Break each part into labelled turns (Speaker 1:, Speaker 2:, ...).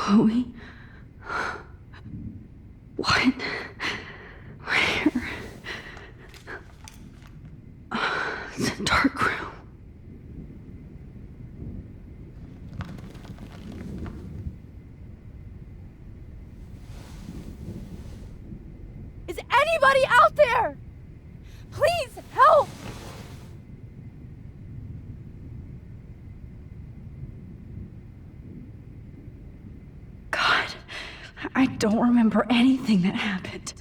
Speaker 1: Chloe? What? Where? It's a dark room.
Speaker 2: Is anybody out there? Please help!
Speaker 1: God, I don't remember anything that happened.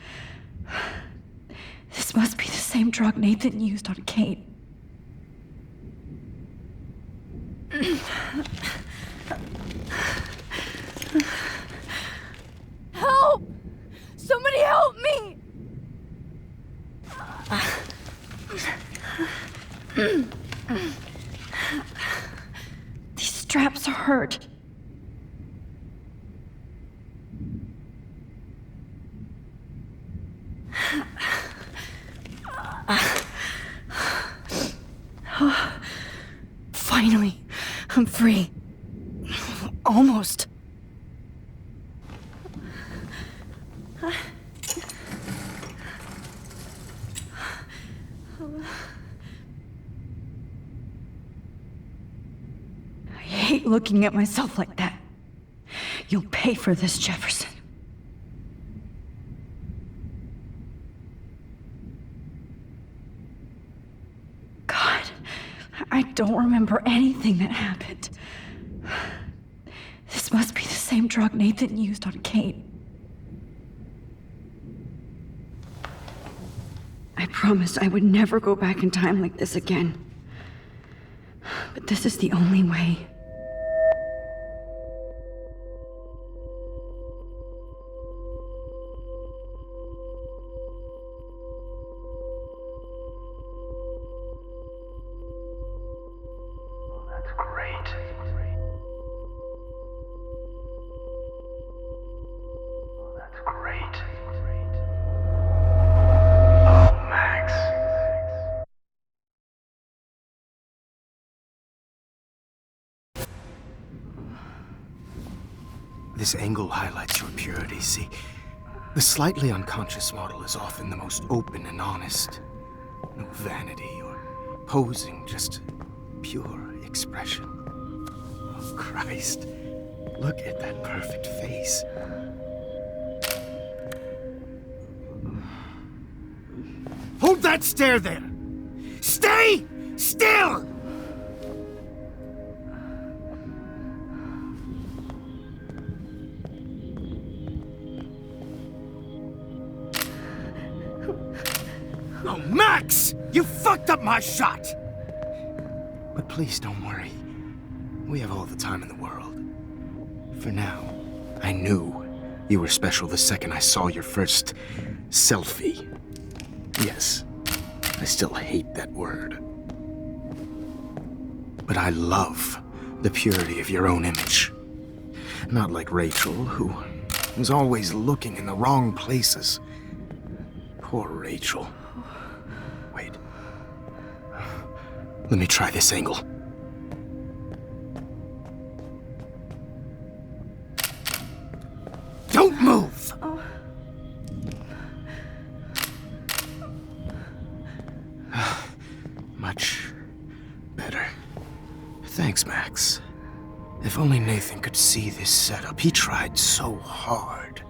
Speaker 1: This must be the same drug Nathan used on Kate.
Speaker 2: Help! Somebody help me!
Speaker 1: These straps hurt. Finally, I'm free. Almost. I hate looking at myself like that. You'll pay for this, Jefferson. God, I don't remember anything that happened. This must be the same drug Nathan used on Kate. I promised I would never go back in time like this again. But this is the only way.
Speaker 3: That's great. Oh, that's great. Oh, Max. This angle highlights your purity, see? The slightly unconscious model is often the most open and honest. No vanity or posing, just pure expression. Oh, Christ. Look at that perfect face. Hold that stare there! Stay still! Oh, Max! You fucked up my shot! But please don't worry. We have all the time in the world. For now, I knew you were special the second I saw your first selfie. Yes, I still hate that word. But I love the purity of your own image. Not like Rachel, who was always looking in the wrong places. Poor Rachel. Wait. Let me try this angle. Don't move! Much better. Thanks, Max. If only Nathan could see this setup. He tried so hard.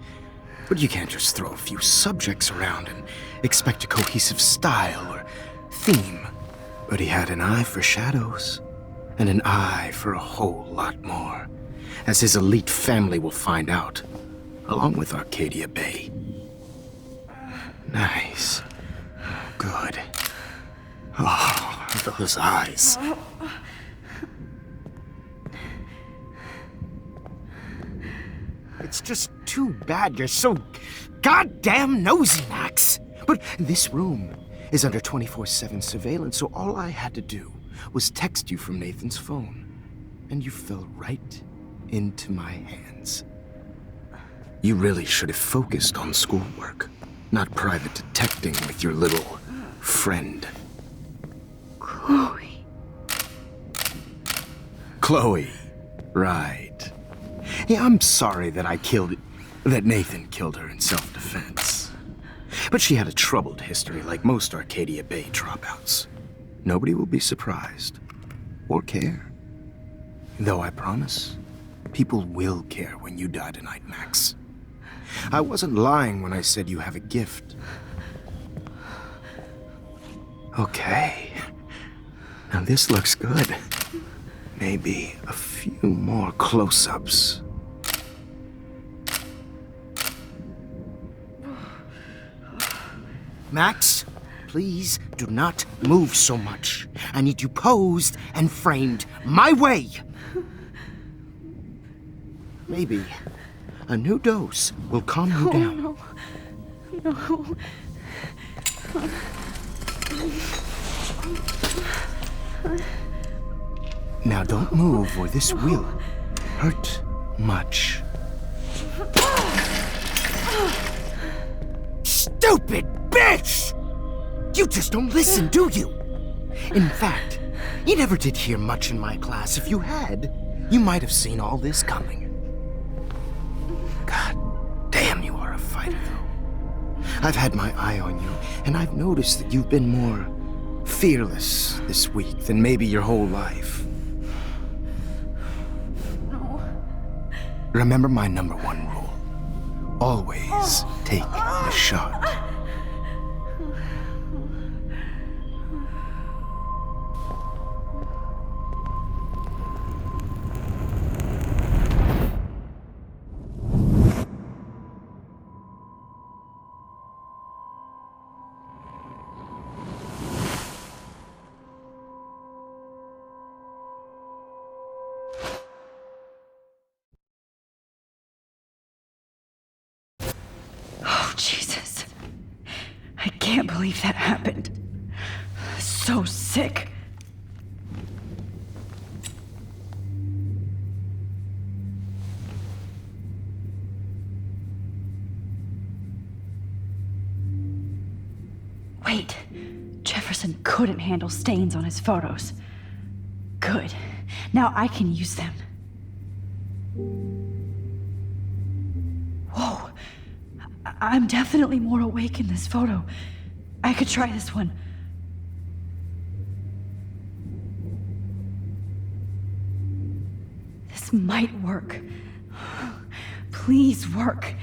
Speaker 3: But you can't just throw a few subjects around and expect a cohesive style or theme. But he had an eye for shadows, and an eye for a whole lot more, as his elite family will find out, along with Arcadia Bay. Nice. Good. Oh, those eyes. It's just too bad you're so goddamn nosy, Max. But this room is under 24/7 surveillance, so all I had to do was text you from Nathan's phone. And you fell right into my hands. You really should have focused on schoolwork, not private detecting with your little friend.
Speaker 1: Chloe.
Speaker 3: Chloe. Right. Hey, I'm sorry that Nathan killed her in self-defense. But she had a troubled history like most Arcadia Bay dropouts. Nobody will be surprised. Or care. Though I promise, people will care when you die tonight, Max. I wasn't lying when I said you have a gift. Okay. Now this looks good. Maybe a few more close-ups. Max, please do not move so much. I need you posed and framed my way. Maybe a new dose will calm you down.
Speaker 2: No.
Speaker 3: Now don't move or this will hurt much. Stupid bitch! You just don't listen, do you? In fact, you never did hear much in my class. If you had, you might have seen all this coming. God damn, you are a fighter, though. I've had my eye on you, and I've noticed that you've been more fearless this week than maybe your whole life.
Speaker 2: No.
Speaker 3: Remember my number one rule. Always take the shot.
Speaker 1: Oh, Jesus. I can't believe that happened. So sick. Wait. Jefferson couldn't handle stains on his photos. Good. Now I can use them. Whoa. I'm definitely more awake in this photo. I could try this one. This might work. Please work.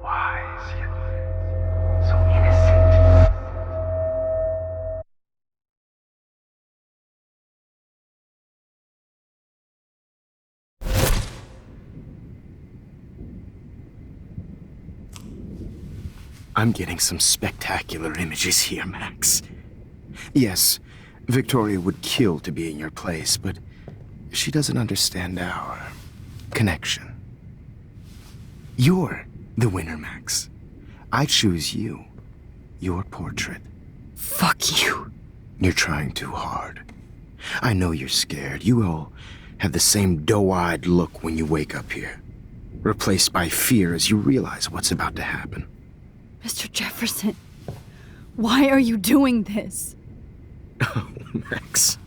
Speaker 3: Wise yet so innocent. I'm getting some spectacular images here, Max. Yes, Victoria would kill to be in your place, but she doesn't understand our connection. You're the winner, Max. I choose you. Your portrait.
Speaker 1: Fuck you.
Speaker 3: You're trying too hard. I know you're scared. You all have the same doe-eyed look when you wake up here. Replaced by fear as you realize what's about to happen.
Speaker 2: Mr. Jefferson, why are you doing this?
Speaker 3: Oh, Max.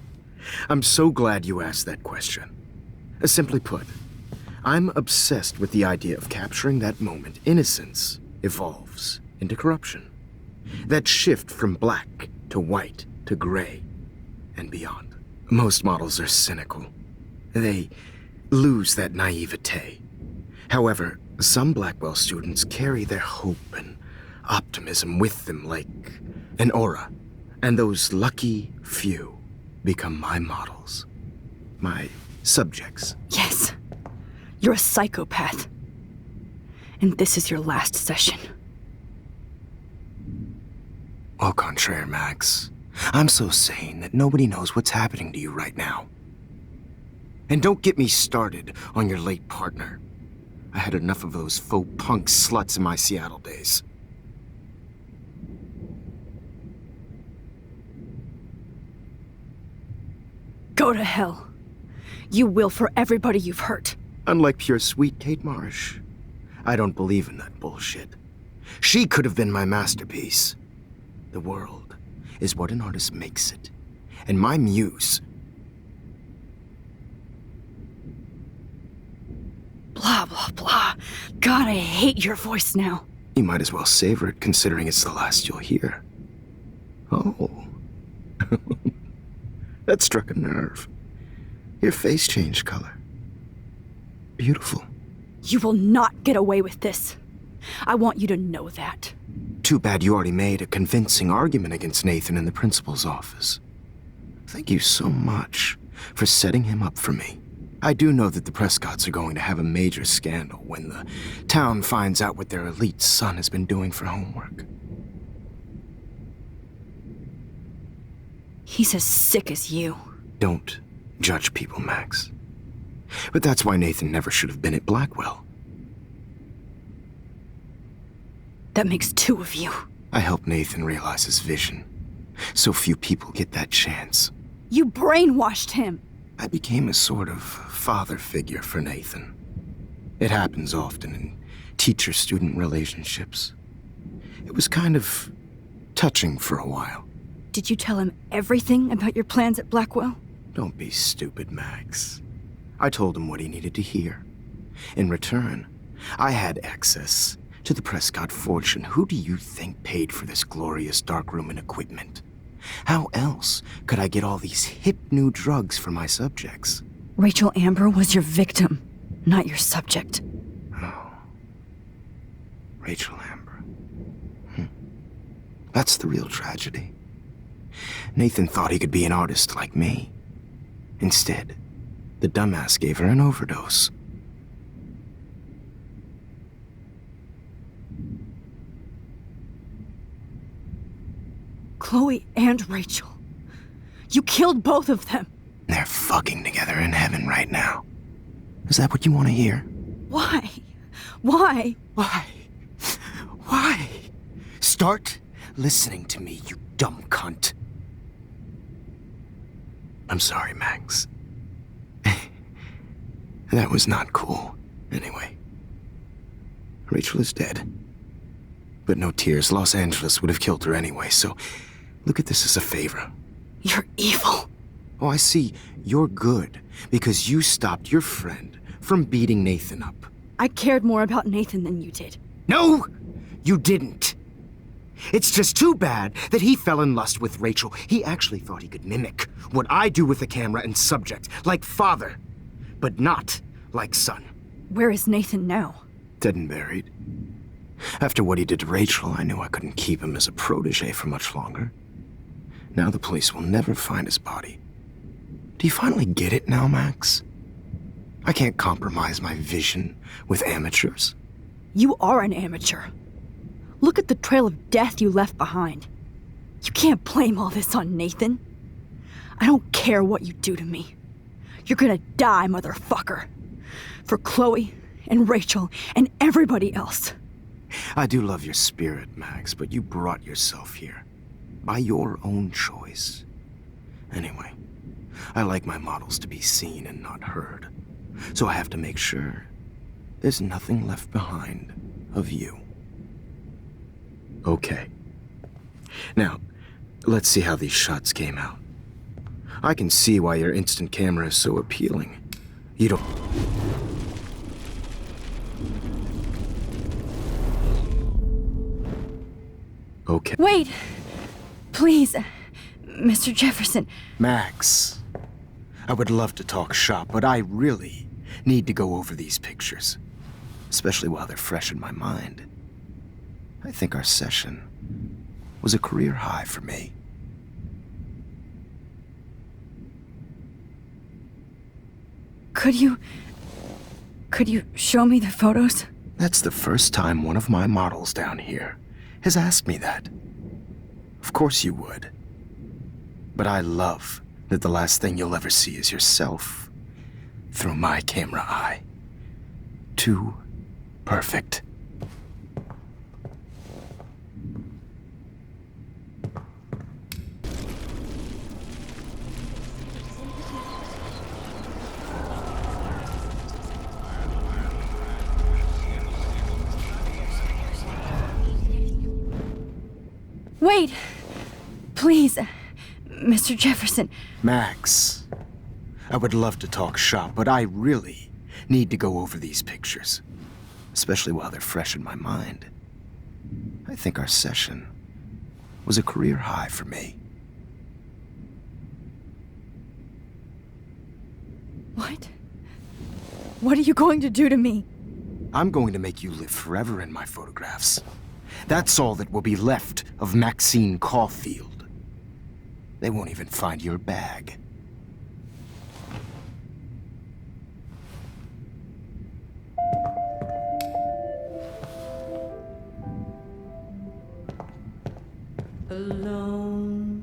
Speaker 3: I'm so glad you asked that question. Simply put, I'm obsessed with the idea of capturing that moment innocence evolves into corruption. That shift from black to white to gray and beyond. Most models are cynical. They lose that naivete. However, some Blackwell students carry their hope and optimism with them like an aura. And those lucky few become my models. My subjects.
Speaker 1: Yes. You're a psychopath. And this is your last session.
Speaker 3: Au contraire, Max. I'm so sane that nobody knows what's happening to you right now. And don't get me started on your late partner. I had enough of those faux punk sluts in my Seattle days.
Speaker 1: Go to hell.
Speaker 2: You will for everybody you've hurt.
Speaker 3: Unlike pure sweet Kate Marsh, I don't believe in that bullshit. She could have been my masterpiece. The world is what an artist makes it. And my muse...
Speaker 2: Blah, blah, blah. God, I hate your voice now.
Speaker 3: You might as well savor it, considering it's the last you'll hear. Oh. That struck a nerve. Your face changed color. Beautiful.
Speaker 2: You will not get away with this. I want you to know that.
Speaker 3: Too bad you already made a convincing argument against Nathan in the principal's office. Thank you so much for setting him up for me. I do know that the Prescotts are going to have a major scandal when the town finds out what their elite son has been doing for homework.
Speaker 2: He's as sick as you.
Speaker 3: Don't judge people, Max. But that's why Nathan never should have been at Blackwell.
Speaker 2: That makes two of you.
Speaker 3: I helped Nathan realize his vision. So few people get that chance.
Speaker 2: You brainwashed him.
Speaker 3: I became a sort of father figure for Nathan. It happens often in teacher-student relationships. It was kind of touching for a while.
Speaker 2: Did you tell him everything about your plans at Blackwell?
Speaker 3: Don't be stupid, Max. I told him what he needed to hear. In return, I had access to the Prescott fortune. Who do you think paid for this glorious darkroom and equipment? How else could I get all these hip new drugs for my subjects?
Speaker 2: Rachel Amber was your victim, not your subject.
Speaker 3: Oh. Rachel Amber. That's the real tragedy. Nathan thought he could be an artist like me. Instead, the dumbass gave her an overdose.
Speaker 2: Chloe and Rachel. You killed both of them.
Speaker 3: They're fucking together in heaven right now. Is that what you want to hear?
Speaker 2: Why? Why?
Speaker 3: Why? Why? Start listening to me, you dumb cunt. I'm sorry, Max. That was not cool. Anyway, Rachel is dead. But no tears. Los Angeles would have killed her anyway, so look at this as a favor.
Speaker 2: You're evil.
Speaker 3: Oh, I see. You're good because you stopped your friend from beating Nathan up.
Speaker 2: I cared more about Nathan than you did.
Speaker 3: No, you didn't. It's just too bad that he fell in lust with Rachel. He actually thought he could mimic what I do with the camera and subject, like father, but not like son.
Speaker 2: Where is Nathan now?
Speaker 3: Dead and buried. After what he did to Rachel, I knew I couldn't keep him as a protege for much longer. Now the police will never find his body. Do you finally get it now, Max? I can't compromise my vision with amateurs.
Speaker 2: You are an amateur. Look at the trail of death you left behind. You can't blame all this on Nathan. I don't care what you do to me. You're gonna die, motherfucker. For Chloe and Rachel and everybody else.
Speaker 3: I do love your spirit, Max, but you brought yourself here. By your own choice. Anyway, I like my models to be seen and not heard. So I have to make sure there's nothing left behind of you. Okay. Now, let's see how these shots came out. I can see why your instant camera is so appealing. You don't... Okay.
Speaker 2: Wait! Please, Mr. Jefferson.
Speaker 3: Max, I would love to talk shop, but I really need to go over these pictures. Especially while they're fresh in my mind. I think our session was a career high for me.
Speaker 2: Could you show me the photos?
Speaker 3: That's the first time one of my models down here has asked me that. Of course you would. But I love that the last thing you'll ever see is yourself through my camera eye. Too perfect.
Speaker 2: Wait! Please, Mr. Jefferson.
Speaker 3: Max, I would love to talk shop, but I really need to go over these pictures, especially while they're fresh in my mind. I think our session was a career high for me.
Speaker 2: What? What are you going to do to me?
Speaker 3: I'm going to make you live forever in my photographs. That's all that will be left of Maxine Caulfield. They won't even find your bag.
Speaker 4: Alone.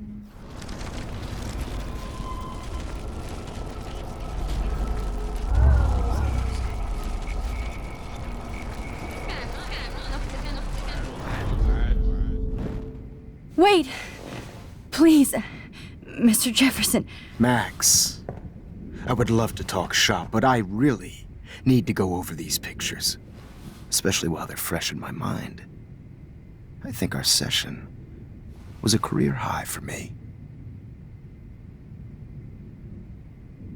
Speaker 2: Wait! Please, Mr. Jefferson.
Speaker 3: Max, I would love to talk shop, but I really need to go over these pictures, especially while they're fresh in my mind. I think our session was a career high for me.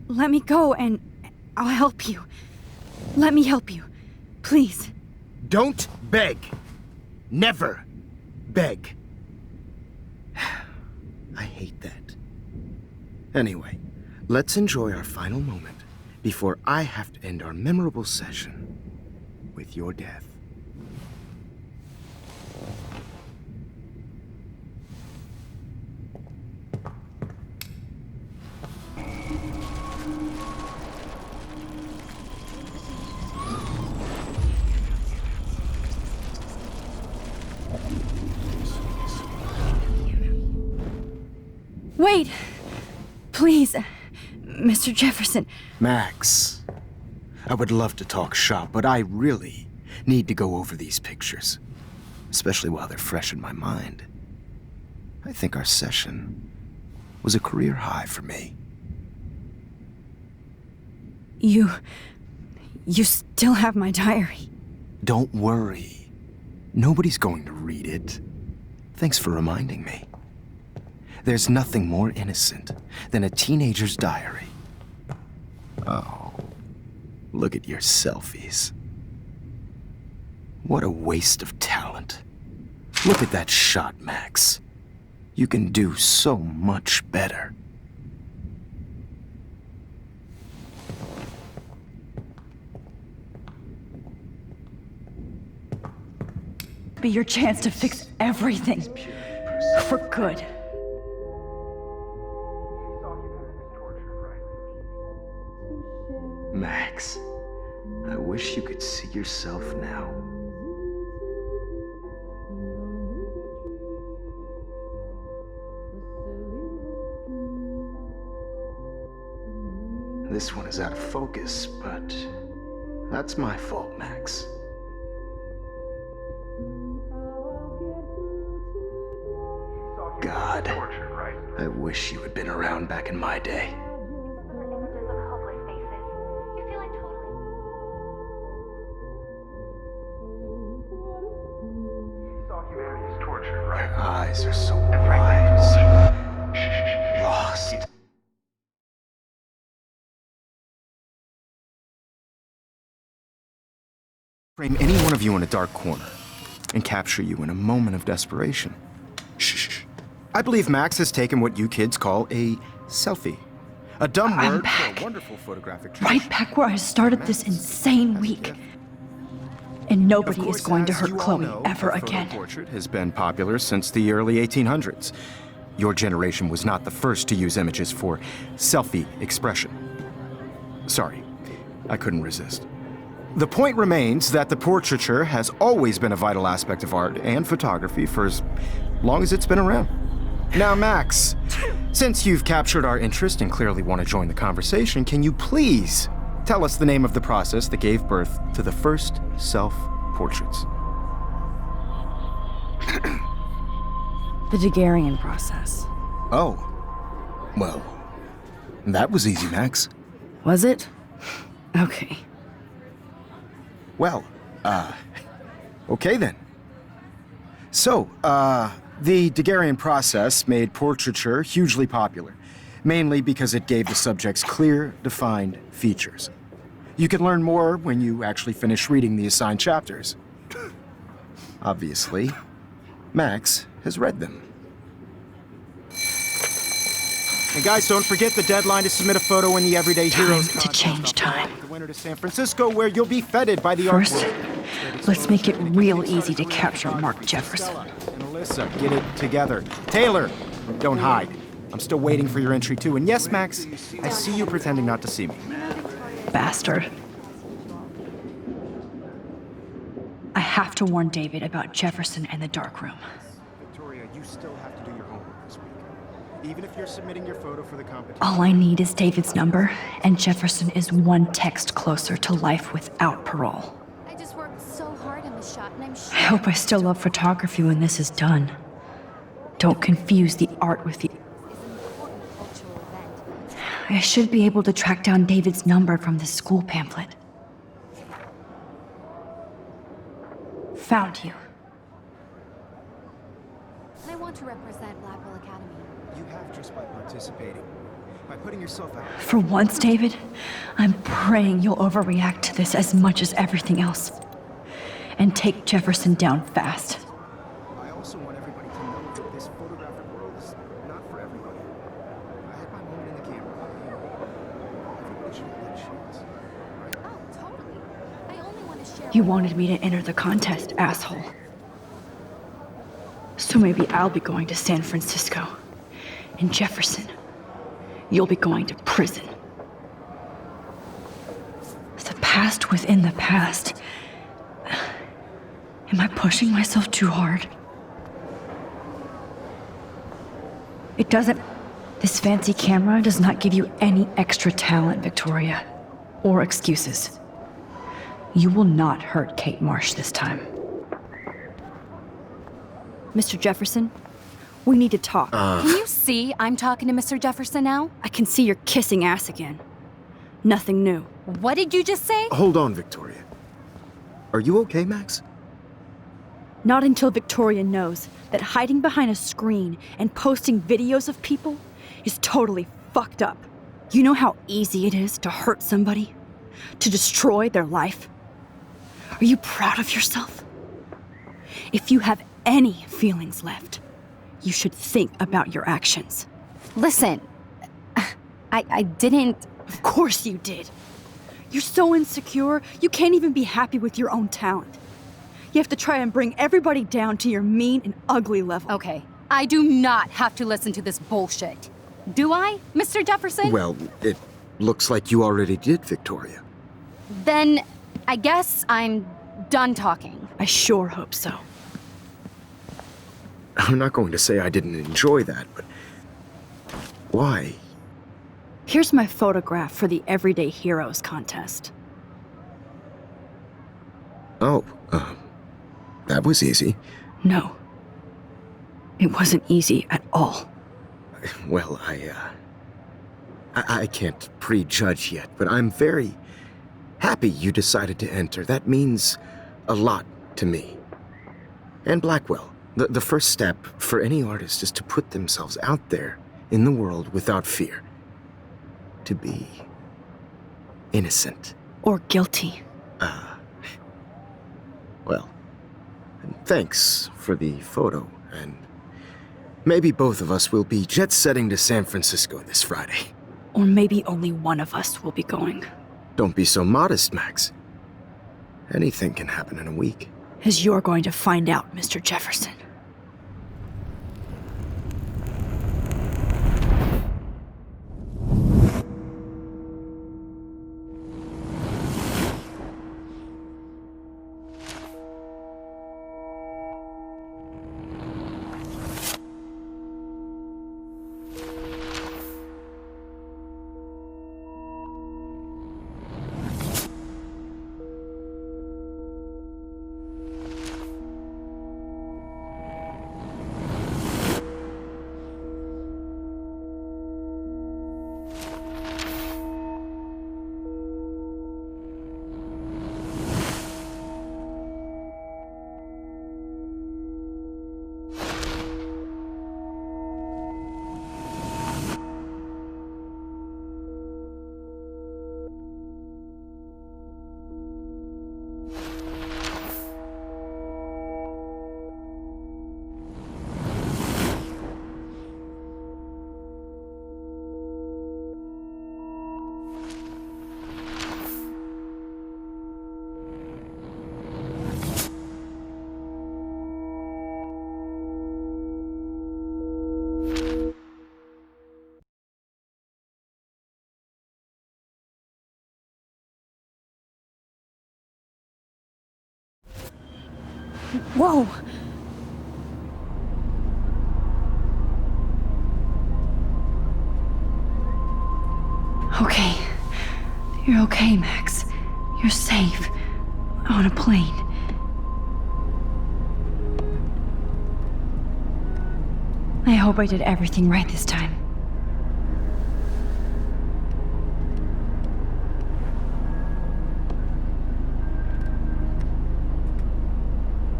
Speaker 2: Let me go and I'll help you. Let me help you. Please.
Speaker 3: Don't beg. Never beg. I hate that. Anyway, let's enjoy our final moment before I have to end our memorable session with your death.
Speaker 2: Wait! Please, Mr. Jefferson.
Speaker 3: Max, I would love to talk shop, but I really need to go over these pictures, especially while they're fresh in my mind. I think our session was a career high for me.
Speaker 2: You still have my diary.
Speaker 3: Don't worry. Nobody's going to read it. Thanks for reminding me. There's nothing more innocent than a teenager's diary. Oh, look at your selfies. What a waste of talent. Look at that shot, Max. You can do so much better.
Speaker 1: Be your chance to fix everything. For good.
Speaker 3: Max, I wish you could see yourself now. This one is out of focus, but that's my fault, Max. God, I wish you had been around back in my day. Your eyes are so wide, so lost. Frame any one of you in a dark corner and capture you in a moment of desperation. Shh. I believe Max has taken what you kids call a selfie. A dumb
Speaker 1: I'm
Speaker 3: word
Speaker 1: back.
Speaker 3: for a wonderful photographic
Speaker 1: Right back where I started this insane week. And nobody is going to hurt Chloe ever again.
Speaker 3: Portrait has been popular since the early 1800s. Your generation was not the first to use images for selfie expression. Sorry, I couldn't resist. The point remains that the portraiture has always been a vital aspect of art and photography for as long as it's been around. Now, Max, since you've captured our interest and clearly want to join the conversation, can you please tell us the name of the process that gave birth to the first self-portraits?
Speaker 2: The Daguerrean process.
Speaker 3: Oh. Well, that was easy, Max.
Speaker 2: Was it? Okay.
Speaker 3: Well, okay then. So, The Daguerrean process made portraiture hugely popular, mainly because it gave the subjects clear, defined features. You can learn more when you actually finish reading the assigned chapters. Obviously, Max has read them. And guys, don't forget the deadline to submit a photo in the Everyday Heroes
Speaker 1: Time to change time.
Speaker 3: The winner to San Francisco, where you'll be feted by the
Speaker 1: First,
Speaker 3: art world.
Speaker 1: let's make it real easy to capture Mark Jefferson.
Speaker 3: And Alyssa, get it together. Taylor, don't hide. I'm still waiting for your entry too. And yes, Max, I see you pretending not to see me.
Speaker 1: Bastard. I have to warn David about Jefferson and the dark room.
Speaker 3: Victoria, you still have to do your homework this week. Even if you're submitting your photo for the competition.
Speaker 1: All I need is David's number, and Jefferson is one text closer to life without parole.
Speaker 4: I just worked so hard on the shot, and I'm sure.
Speaker 1: I hope I still love photography when this is done. Don't confuse the art with the...
Speaker 4: Is an important cultural event.
Speaker 1: I should be able to track down David's number from the school pamphlet. Found you.
Speaker 4: And I want to represent Blackwell Academy.
Speaker 3: You have just by participating. By putting yourself out.
Speaker 1: For once, David, I'm praying you'll overreact to this as much as everything else. And take Jefferson down fast.
Speaker 3: I also want everybody to know that this photographic world is not for everybody. I had my moment in the camera. Everybody should have that chance.
Speaker 4: Oh, totally. I only want to share.
Speaker 1: You wanted me to enter the contest, asshole. So maybe I'll be going to San Francisco. And Jefferson, you'll be going to prison. The past within the past. Am I pushing myself too hard? It doesn't. This fancy camera does not give you any extra talent, Victoria. Or excuses. You will not hurt Kate Marsh this time.
Speaker 2: Mr. Jefferson, we need to talk.
Speaker 4: Can you see I'm talking to Mr. Jefferson now?
Speaker 2: I can see you're kissing ass again. Nothing new.
Speaker 4: What did you just say?
Speaker 3: Hold on, Victoria. Are you okay, Max?
Speaker 2: Not until Victoria knows that hiding behind a screen and posting videos of people is totally fucked up. You know how easy it is to hurt somebody? To destroy their life? Are you proud of yourself? If you have any feelings left, you should think about your actions.
Speaker 4: Listen, I didn't.
Speaker 2: Of course you did. You're so insecure, you can't even be happy with your own talent. You have to try and bring everybody down to your mean and ugly level.
Speaker 4: Okay, I do not have to listen to this bullshit. Do I, Mr. Jefferson?
Speaker 3: Well, it looks like you already did, Victoria.
Speaker 4: Then I guess I'm done talking.
Speaker 2: I sure hope so.
Speaker 3: I'm not going to say I didn't enjoy that, but why?
Speaker 2: Here's my photograph for the Everyday Heroes contest.
Speaker 3: Oh, that was easy.
Speaker 1: No. It wasn't easy at all.
Speaker 3: Well, I can't prejudge yet, but I'm very happy you decided to enter. That means a lot to me. And Blackwell. The first step for any artist is to put themselves out there in the world without fear. To be innocent.
Speaker 1: Or guilty.
Speaker 3: Well, thanks for the photo, and maybe both of us will be jet-setting to San Francisco this Friday.
Speaker 1: Or maybe only one of us will be going.
Speaker 3: Don't be so modest, Max. Anything can happen in a week.
Speaker 1: As you're going to find out, Mr. Jefferson.
Speaker 2: Whoa!
Speaker 1: Okay. You're okay, Max. You're safe. On a plane. I hope I did everything right this time.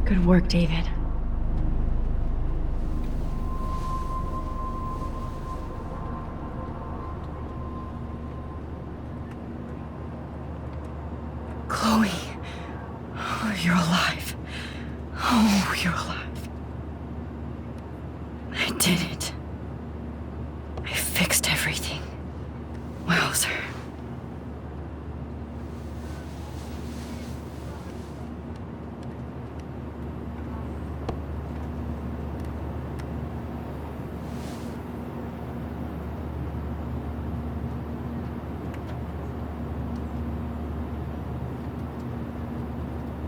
Speaker 1: Good work, David. Chloe. Oh, you're alive. Oh, you're alive. I did it. I fixed everything. Wowzer.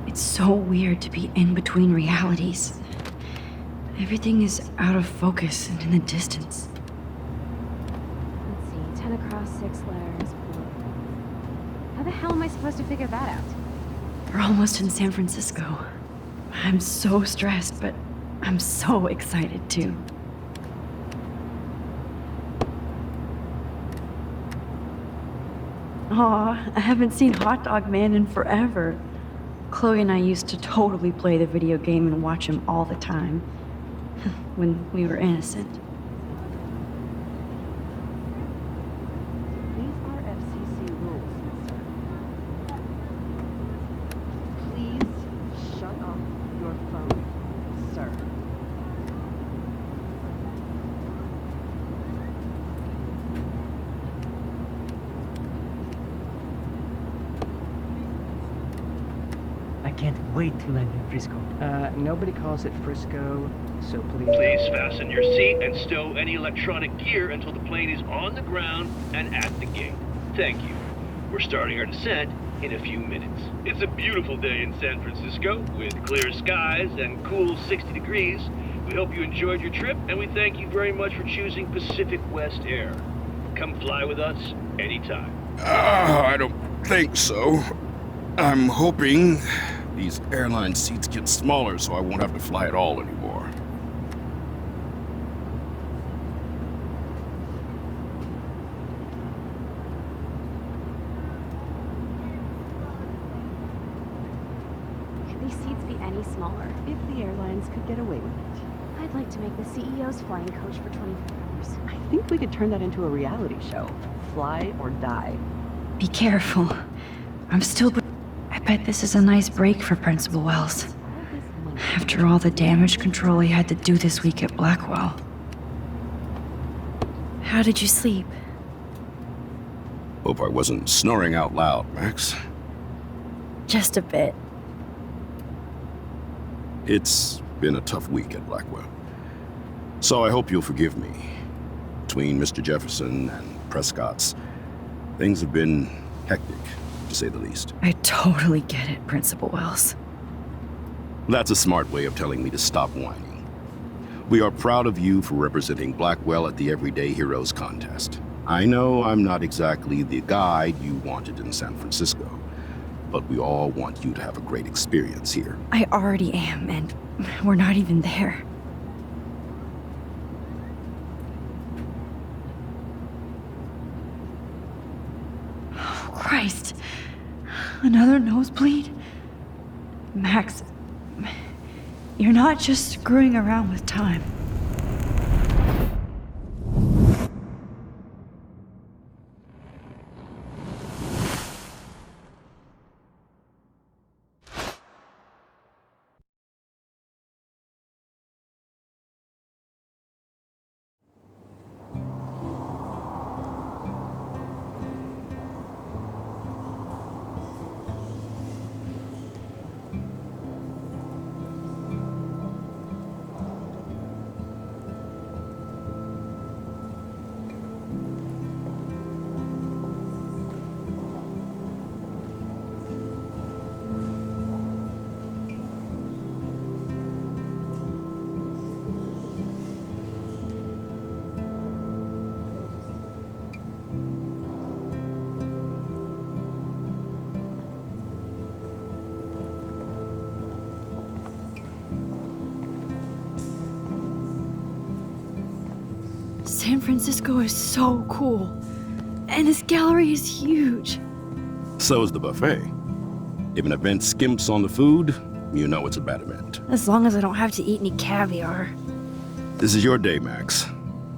Speaker 1: It's so weird to be in between realities. Everything is out of focus and in the distance.
Speaker 5: Let's see, 10 across, 6 letters. How the hell am I supposed to figure that out?
Speaker 1: We're almost in San Francisco. I'm so stressed, but I'm so excited too. Aw, I haven't seen Hot Dog Man in forever. Chloe and I used to totally play the video game and watch him all the time. When we were innocent.
Speaker 6: These are FCC rules, sir. Please shut off your phone, sir.
Speaker 7: I can't wait to land in Frisco.
Speaker 8: Nobody calls it Frisco, so please.
Speaker 9: Please fasten your seat and stow any electronic gear until the plane is on the ground and at the gate. Thank you. We're starting our descent in a few minutes. It's a beautiful day in San Francisco with clear skies and cool 60 degrees. We hope you enjoyed your trip, and we thank you very much for choosing Pacific West Air. Come fly with us anytime.
Speaker 3: I don't think so. I'm hoping these airline seats get smaller so I won't have to fly at all anymore.
Speaker 5: Could these seats be any smaller?
Speaker 6: If the airlines could get away with it.
Speaker 5: I'd like to make the CEO's flying coach for 24 hours.
Speaker 6: I think we could turn that into a reality show. Fly or die.
Speaker 1: Be careful. I'm still... I bet this is a nice break for Principal Wells.
Speaker 6: All this money.
Speaker 1: After all the damage control he had to do this week at Blackwell. How did you sleep?
Speaker 3: Hope I wasn't snoring out loud, Max.
Speaker 1: Just a bit.
Speaker 3: It's been a tough week at Blackwell. So I hope you'll forgive me. Between Mr. Jefferson and Prescott's, things have been hectic, to say the least.
Speaker 1: I totally get it, Principal Wells.
Speaker 3: That's a smart way of telling me to stop whining. We are proud of you for representing Blackwell at the Everyday Heroes contest. I know I'm not exactly the guide you wanted in San Francisco, but we all want you to have a great experience here.
Speaker 1: I already am, and we're not even there. Oh, Christ. Another nosebleed? Max, you're not just screwing around with time.
Speaker 2: San Francisco is so cool. And this gallery is huge.
Speaker 10: So is the buffet. If an event skimps on the food, you know it's a bad event.
Speaker 2: As long as I don't have to eat any caviar.
Speaker 10: This is your day, Max.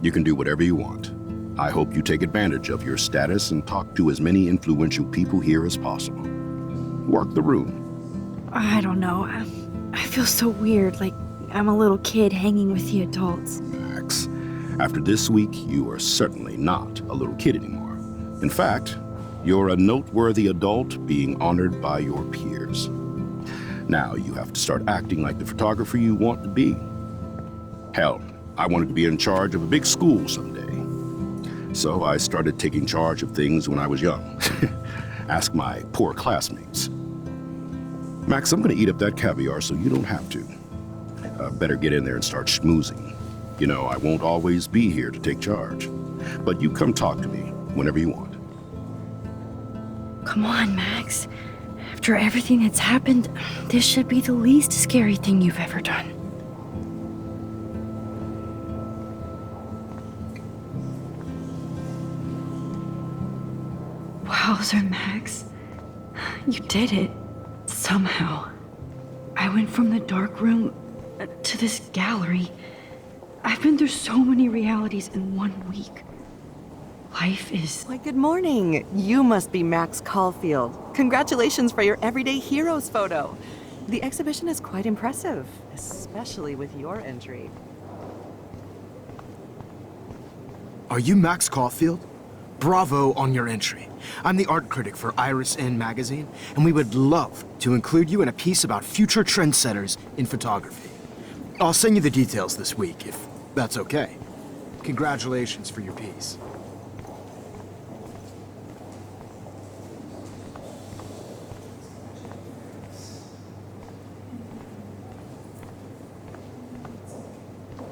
Speaker 10: You can do whatever you want. I hope you take advantage of your status and talk to as many influential people here as possible. Work the room.
Speaker 2: I don't know. I feel so weird, like I'm a little kid hanging with the adults.
Speaker 10: Max, after this week, you are certainly not a little kid anymore. In fact, you're a noteworthy adult being honored by your peers. Now you have to start acting like the photographer you want to be. Hell, I wanted to be in charge of a big school someday. So I started taking charge of things when I was young. Ask my poor classmates. Max, I'm gonna eat up that caviar so you don't have to. Better get in there and start schmoozing. You know, I won't always be here to take charge. But you come talk to me whenever you want.
Speaker 2: Come on, Max. After everything that's happened, this should be the least scary thing you've ever done. Wowzer, Max. You did it. Somehow. I went from the dark room to this gallery. I've been through so many realities in 1 week. Life is...
Speaker 6: Why, good morning. You must be Max Caulfield. Congratulations for your Everyday Heroes photo. The exhibition is quite impressive, especially with your entry.
Speaker 3: Are you Max Caulfield? Bravo on your entry. I'm the art critic for Iris N magazine, and we would love to include you in a piece about future trendsetters in photography. I'll send you the details this week, if that's okay. Congratulations for your piece.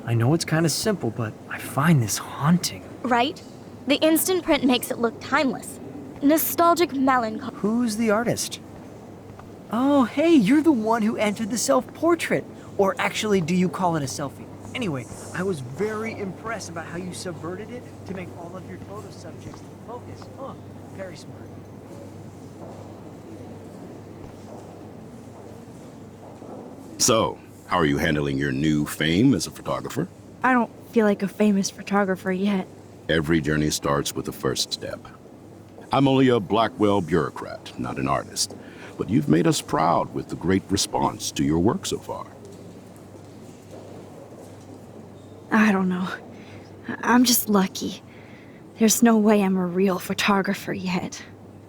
Speaker 7: I know it's kind of simple, but I find this haunting.
Speaker 11: Right? The instant print makes it look timeless. Nostalgic melancholy.
Speaker 7: Who's the artist? Oh, hey, you're the one who entered the self-portrait. Or actually, do you call it a selfie? Anyway, I was very impressed about how you subverted it to make all of your photo subjects in focus. Oh, very smart.
Speaker 10: So, how are you handling your new fame as a photographer?
Speaker 2: I don't feel like a famous photographer yet.
Speaker 10: Every journey starts with the first step. I'm only a Blackwell bureaucrat, not an artist, but you've made us proud with the great response to your work so far.
Speaker 2: I don't know. I'm just lucky. There's no way I'm a real photographer yet.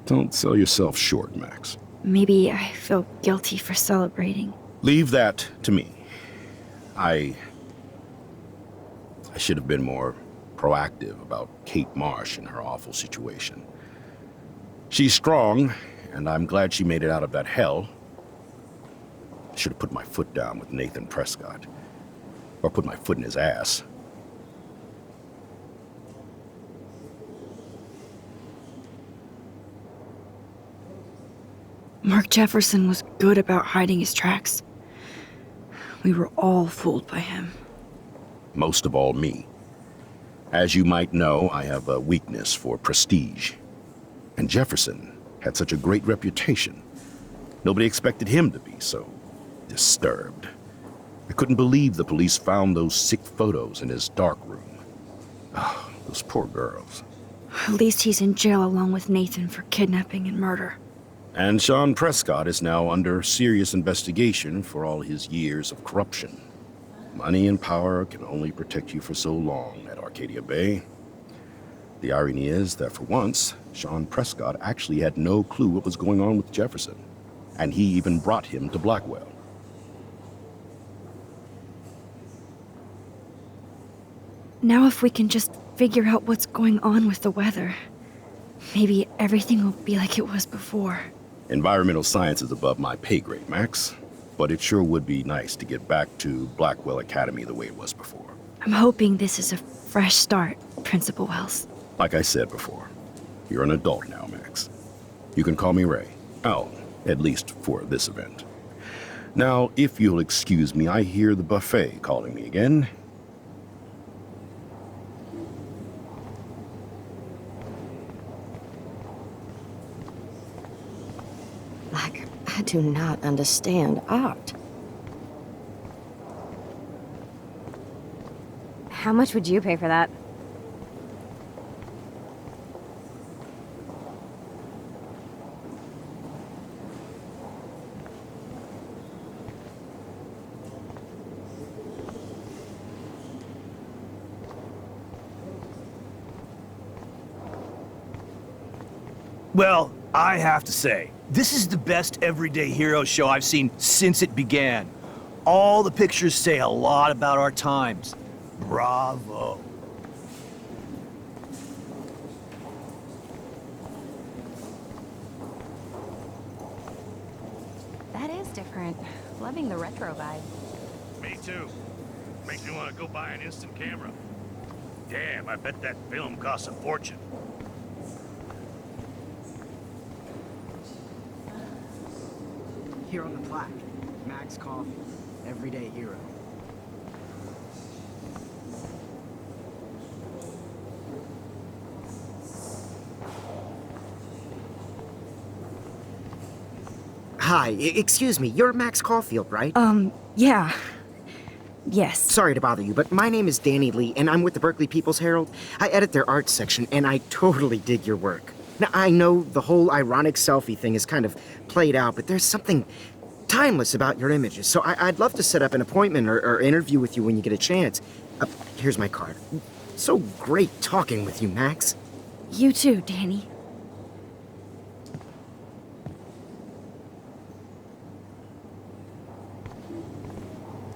Speaker 10: Don't sell yourself short, Max.
Speaker 2: Maybe I feel guilty for celebrating.
Speaker 10: Leave that to me. I should have been more proactive about Kate Marsh and her awful situation. She's strong, and I'm glad she made it out of that hell. I should have put my foot down with Nathan Prescott. Or put my foot in his ass.
Speaker 2: Mark Jefferson was good about hiding his tracks. We were all fooled by him.
Speaker 10: Most of all, me. As you might know, I have a weakness for prestige. And Jefferson had such a great reputation. Nobody expected him to be so disturbed. I couldn't believe the police found those sick photos in his dark room. Oh, those poor girls.
Speaker 2: At least he's in jail along with Nathan for kidnapping and murder.
Speaker 10: And Sean Prescott is now under serious investigation for all his years of corruption. Money and power can only protect you for so long at Arcadia Bay. The irony is that for once, Sean Prescott actually had no clue what was going on with Jefferson. And he even brought him to Blackwell.
Speaker 2: Now if we can just figure out what's going on with the weather, maybe everything will be like it was before.
Speaker 10: Environmental science is above my pay grade, Max. But it sure would be nice to get back to Blackwell Academy the way it was before.
Speaker 2: I'm hoping this is a fresh start, Principal Wells.
Speaker 10: Like I said before, you're an adult now, Max. You can call me Ray. Oh, at least for this event. Now, if you'll excuse me, I hear the buffet calling me again.
Speaker 6: Like, I do not understand art.
Speaker 5: How much would you pay for that?
Speaker 12: Well, I have to say, this is the best Everyday Hero show I've seen since it began. All the pictures say a lot about our times. Bravo.
Speaker 5: That is different. Loving the retro vibe.
Speaker 9: Me too. Makes me want to go buy an instant camera. Damn, I bet that film costs a fortune.
Speaker 7: Here on the plaque, Max Caulfield, Everyday Hero.
Speaker 3: Hi, excuse me, you're Max Caulfield, right?
Speaker 2: Yeah. Yes.
Speaker 3: Sorry to bother you, but my name is Danny Lee, and I'm with the Berkeley People's Herald. I edit their arts section, and I totally dig your work. Now, I know the whole ironic selfie thing is kind of played out, but there's something timeless about your images, so I'd love to set up an appointment or interview with you when you get a chance. Here's my card. So great talking with you, Max.
Speaker 2: You too, Danny.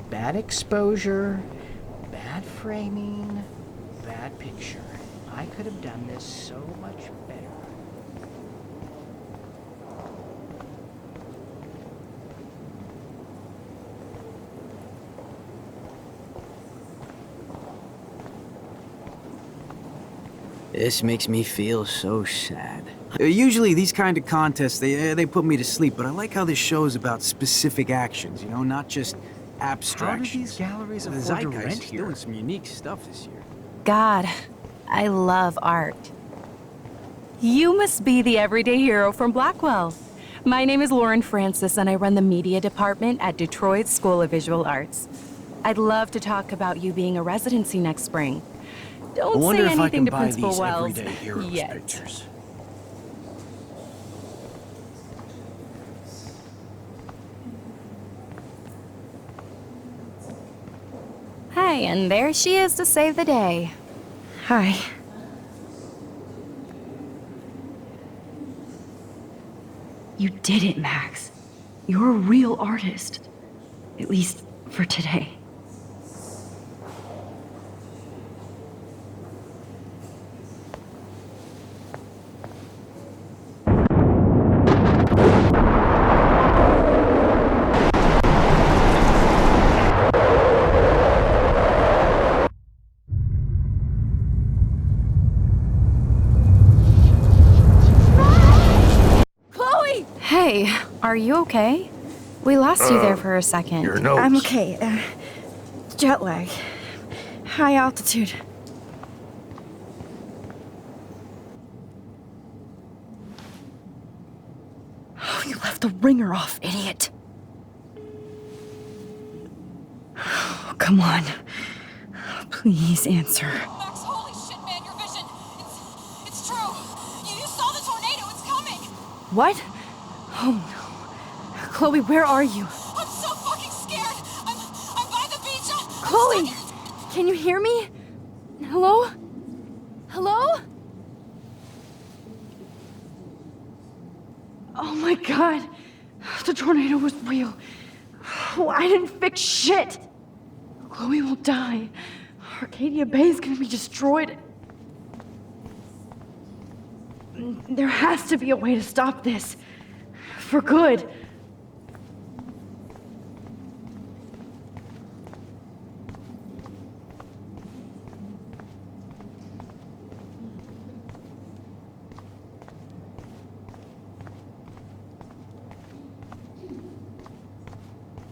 Speaker 8: Bad exposure, bad framing, bad picture. I could have done this so much better.
Speaker 7: This makes me feel so sad. Usually these kind of contests, they put me to sleep, but I like how this show is about specific actions, you know, not just abstractions.
Speaker 8: How do these galleries
Speaker 7: The
Speaker 8: afford to
Speaker 7: Zeitgeist
Speaker 8: rent
Speaker 7: is
Speaker 8: here?
Speaker 7: doing some unique stuff this year.
Speaker 4: God, I love art. You must be the everyday hero from Blackwell. My name is Lauren Francis, and I run the media department at Detroit School of Visual Arts. I'd love to talk about you being a residency next spring. Don't
Speaker 7: I wonder
Speaker 4: say
Speaker 7: if I
Speaker 4: anything
Speaker 7: can
Speaker 4: to
Speaker 7: buy
Speaker 4: Principal
Speaker 7: these
Speaker 4: Wells
Speaker 7: Everyday Heroes
Speaker 4: yet.
Speaker 7: pictures.
Speaker 4: Hey, and there she is to save the day.
Speaker 2: Hi.
Speaker 1: You did it, Max. You're a real artist. At least for today.
Speaker 4: Hey, are you okay? We lost you there for a second.
Speaker 9: Your notes.
Speaker 2: I'm okay. Jet lag. High altitude.
Speaker 1: Oh, you left the ringer off, idiot. Oh, come on. Please answer.
Speaker 13: Max, holy shit, man, your vision. It's true. You saw the tornado. It's coming.
Speaker 2: What? Oh no. Chloe, where are you?
Speaker 13: I'm so fucking scared. I'm by the beach.
Speaker 2: Chloe! Can you hear me? Hello? Hello?
Speaker 1: Oh my god. The tornado was real. Oh, I didn't fix shit. Chloe will die. Arcadia Bay is gonna be destroyed. There has to be a way to stop this. For good.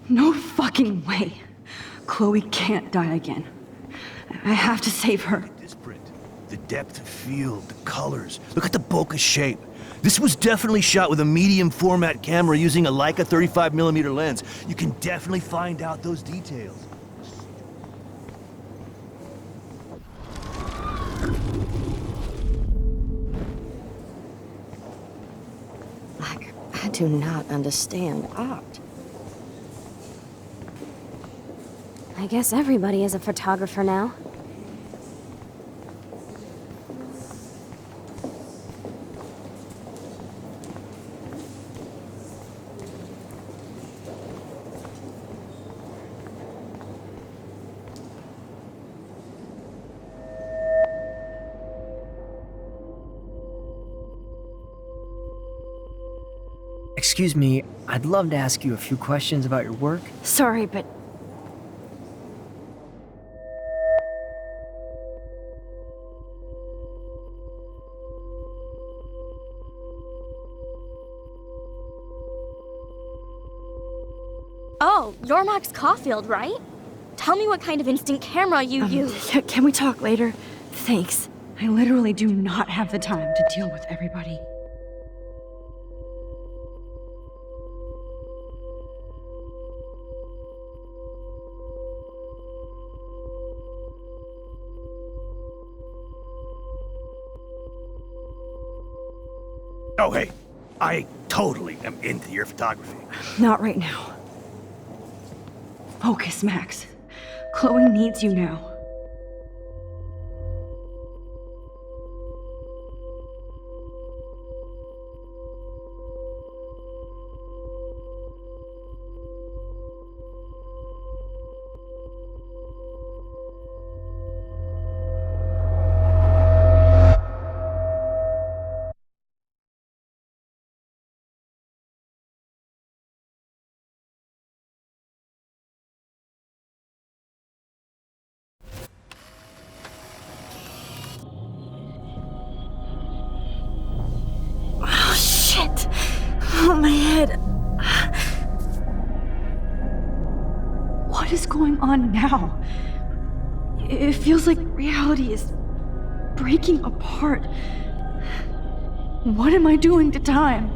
Speaker 1: No fucking way. Chloe can't die again. I have to save her.
Speaker 12: This print, the depth of field, the colors. Look at the bokeh shape. This was definitely shot with a medium format camera using a Leica 35mm lens. You can definitely find out those details.
Speaker 14: I do not understand art.
Speaker 5: I guess everybody is a photographer now.
Speaker 7: Excuse me, I'd love to ask you a few questions about your work.
Speaker 2: Sorry, but
Speaker 11: Oh, you're Max Caulfield, right? Tell me what kind of instant camera you use.
Speaker 2: can we talk later? Thanks.
Speaker 1: I literally do not have the time to deal with everybody.
Speaker 12: Oh, hey, I totally am into your photography.
Speaker 1: Not right now. Focus, Max. Chloe needs you now.
Speaker 2: Oh, shit! Oh, my head.
Speaker 1: What is going on now? It feels like reality is breaking apart. What am I doing to time?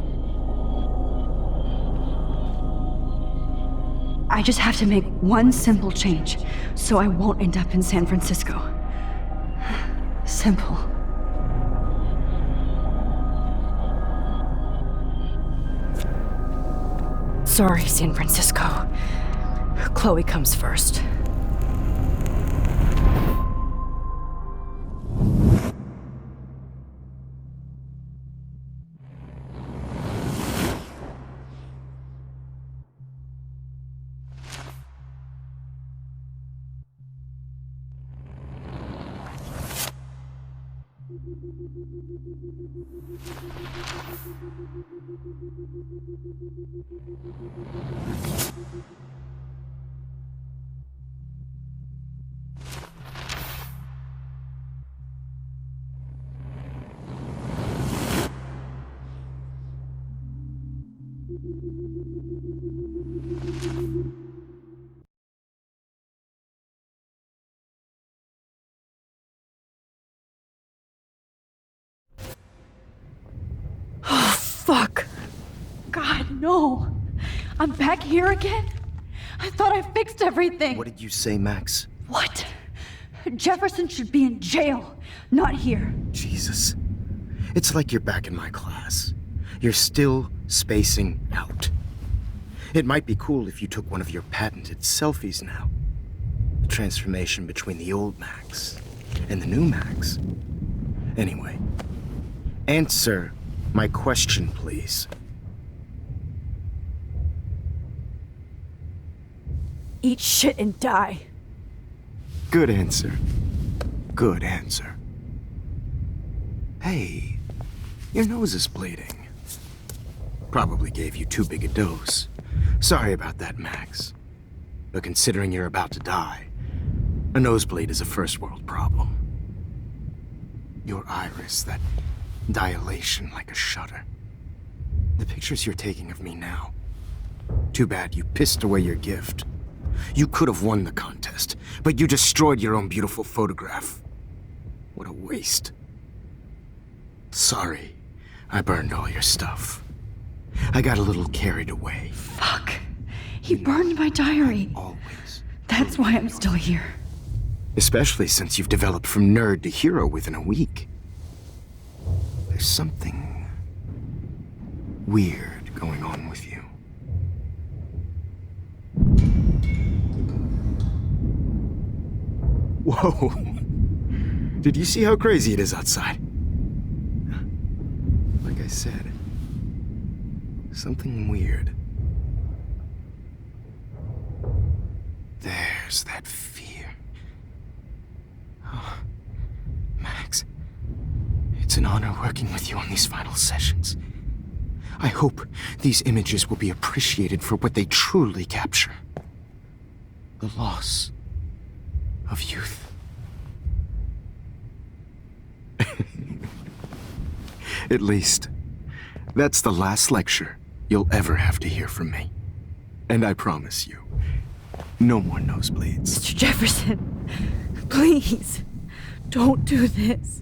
Speaker 1: I just have to make one simple change, so I won't end up in San Francisco. Simple.
Speaker 2: Sorry, San Francisco. Chloe comes first.
Speaker 1: Fuck. God, no. I'm back here again? I thought I fixed everything.
Speaker 3: What did you say, Max?
Speaker 1: What? Jefferson should be in jail, not here.
Speaker 3: Jesus. It's like you're back in my class. You're still spacing out. It might be cool if you took one of your patented selfies now. The transformation between the old Max and the new Max. Anyway, answer my question, please.
Speaker 2: Eat shit and die.
Speaker 3: Good answer. Good answer. Hey, your nose is bleeding. Probably gave you too big a dose. Sorry about that, Max. But considering you're about to die, a nosebleed is a first world problem. Your iris, that dilation like a shutter. The pictures you're taking of me now. Too bad you pissed away your gift. You could have won the contest, but you destroyed your own beautiful photograph. What a waste. Sorry, I burned all your stuff. I got a little carried away.
Speaker 1: Fuck. He burned my diary.
Speaker 3: Always.
Speaker 1: That's why I'm still here.
Speaker 3: Especially since you've developed from nerd to hero within a week. There's something weird going on with you. Whoa! Did you see how crazy it is outside? Like I said, something weird. There's that fear. Oh, Max, it's an honor working with you on these final sessions. I hope these images will be appreciated for what they truly capture. The loss of youth. At least, that's the last lecture you'll ever have to hear from me. And I promise you, no more nosebleeds.
Speaker 2: Mr. Jefferson, please, don't do this.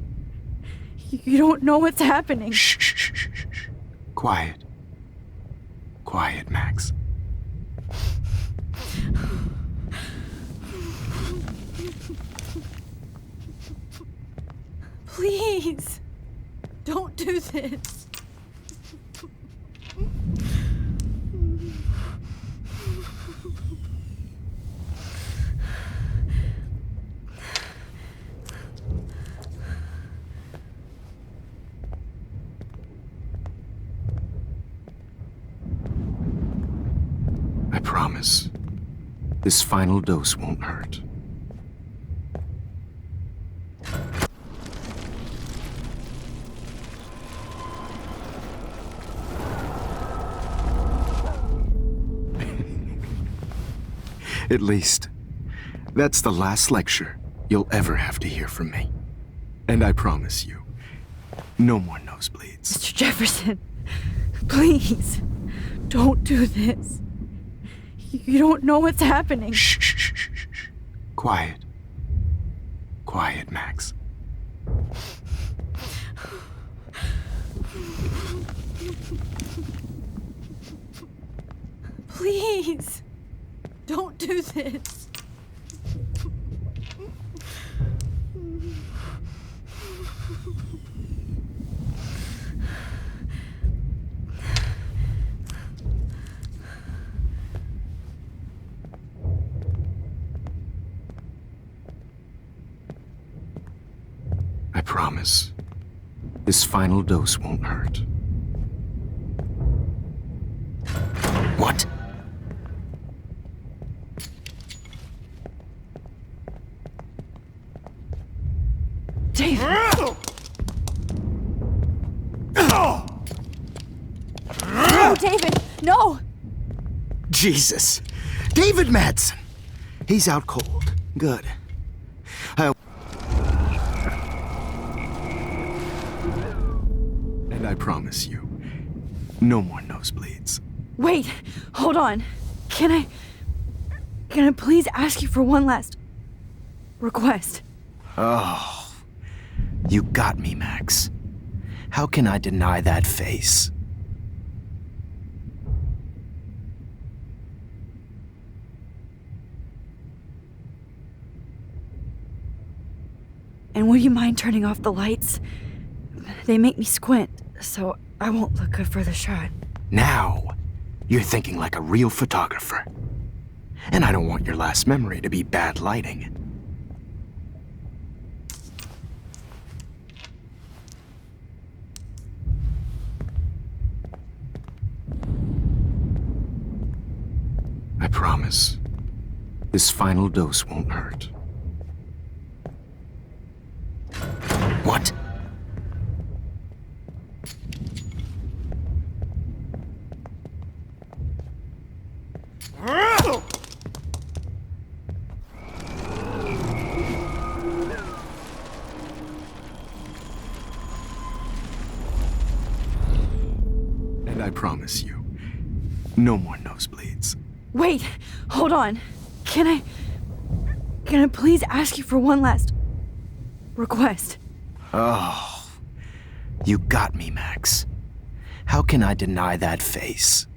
Speaker 2: You don't know what's happening.
Speaker 3: Shh, shh, shh, shh, shh. Quiet. Quiet, Max.
Speaker 2: Please, don't do this.
Speaker 3: I promise, this final dose won't hurt. At least, that's the last lecture you'll ever have to hear from me. And I promise you, no more nosebleeds.
Speaker 2: Mr. Jefferson, please, don't do this. You don't know what's happening.
Speaker 3: Shh, shh, shh, shh, shh. Quiet. Quiet, Max.
Speaker 2: Please, don't do this.
Speaker 3: I promise, this final dose won't hurt. What?
Speaker 2: David! No, David! No!
Speaker 3: Jesus! David Madsen! He's out cold. Good. And I promise you, no more nosebleeds.
Speaker 2: Wait, hold on. Can I please ask you for one last request?
Speaker 3: Oh, you got me, Max. How can I deny that face?
Speaker 2: And would you mind turning off the lights? They make me squint, so I won't look good for the shot.
Speaker 3: Now, you're thinking like a real photographer. And I don't want your last memory to be bad lighting. I promise, this final dose won't hurt. What? And I promise you, no more nosebleeds.
Speaker 2: Wait, hold on. Can I please ask you for one last request?
Speaker 3: Oh, you got me, Max. How can I deny that face?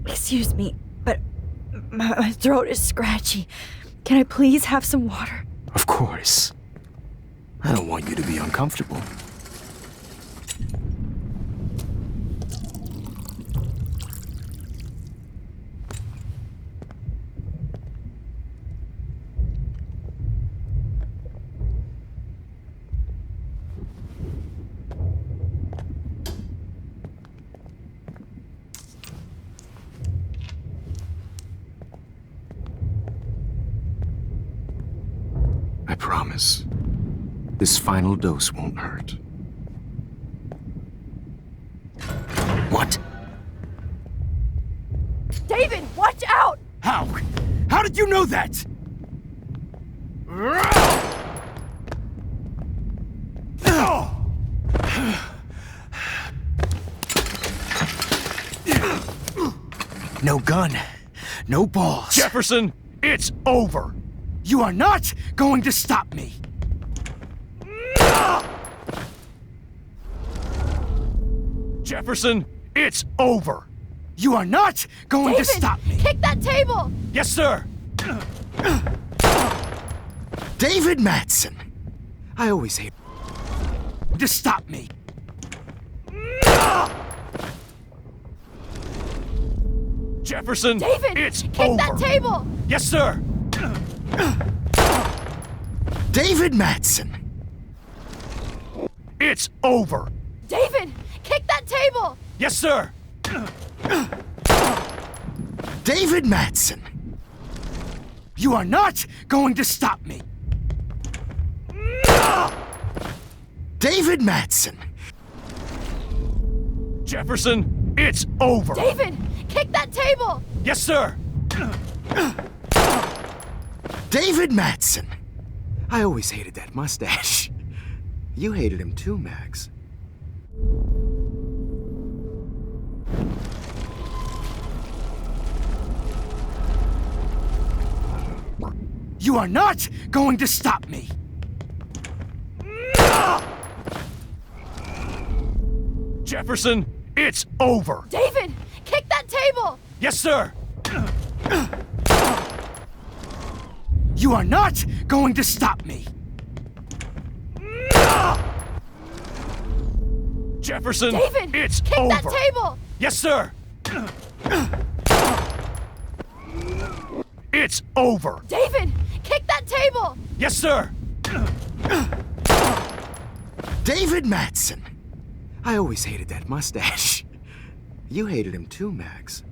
Speaker 2: Excuse me, but my throat is scratchy. Can I please have some water?
Speaker 3: Of course. I don't want you to be uncomfortable. I promise. This final dose won't hurt. What?
Speaker 2: David, watch out!
Speaker 12: How? How did you know that?
Speaker 3: No gun. No balls.
Speaker 12: Jefferson, it's over. You are not going to stop me. Jefferson, it's over. You are not going
Speaker 2: David,
Speaker 12: to stop me.
Speaker 2: Kick that table!
Speaker 12: Yes, sir.
Speaker 3: David Madsen. I always hate
Speaker 12: To stop me. Jefferson,
Speaker 2: David,
Speaker 12: it's
Speaker 2: kick
Speaker 12: over.
Speaker 2: that table!
Speaker 12: Yes, sir.
Speaker 3: David Madsen.
Speaker 12: It's over.
Speaker 2: David, kick that table!
Speaker 12: Yes, sir.
Speaker 3: David Madsen.
Speaker 12: You are not going to stop me.
Speaker 3: David Madsen.
Speaker 12: Jefferson, it's over.
Speaker 2: David, kick that table!
Speaker 12: Yes, sir.
Speaker 3: David Madsen. I always hated that mustache. You hated him too, Max.
Speaker 12: You are not going to stop me. Jefferson, it's over.
Speaker 2: David, kick that table!
Speaker 12: Yes, sir. You are not going to stop me. Jefferson,
Speaker 2: David,
Speaker 12: it's
Speaker 2: kick
Speaker 12: over.
Speaker 2: that table!
Speaker 12: Yes, sir. It's over.
Speaker 2: David, kick that table!
Speaker 12: Yes, sir.
Speaker 3: David Madsen. I always hated that mustache. You hated him too, Max.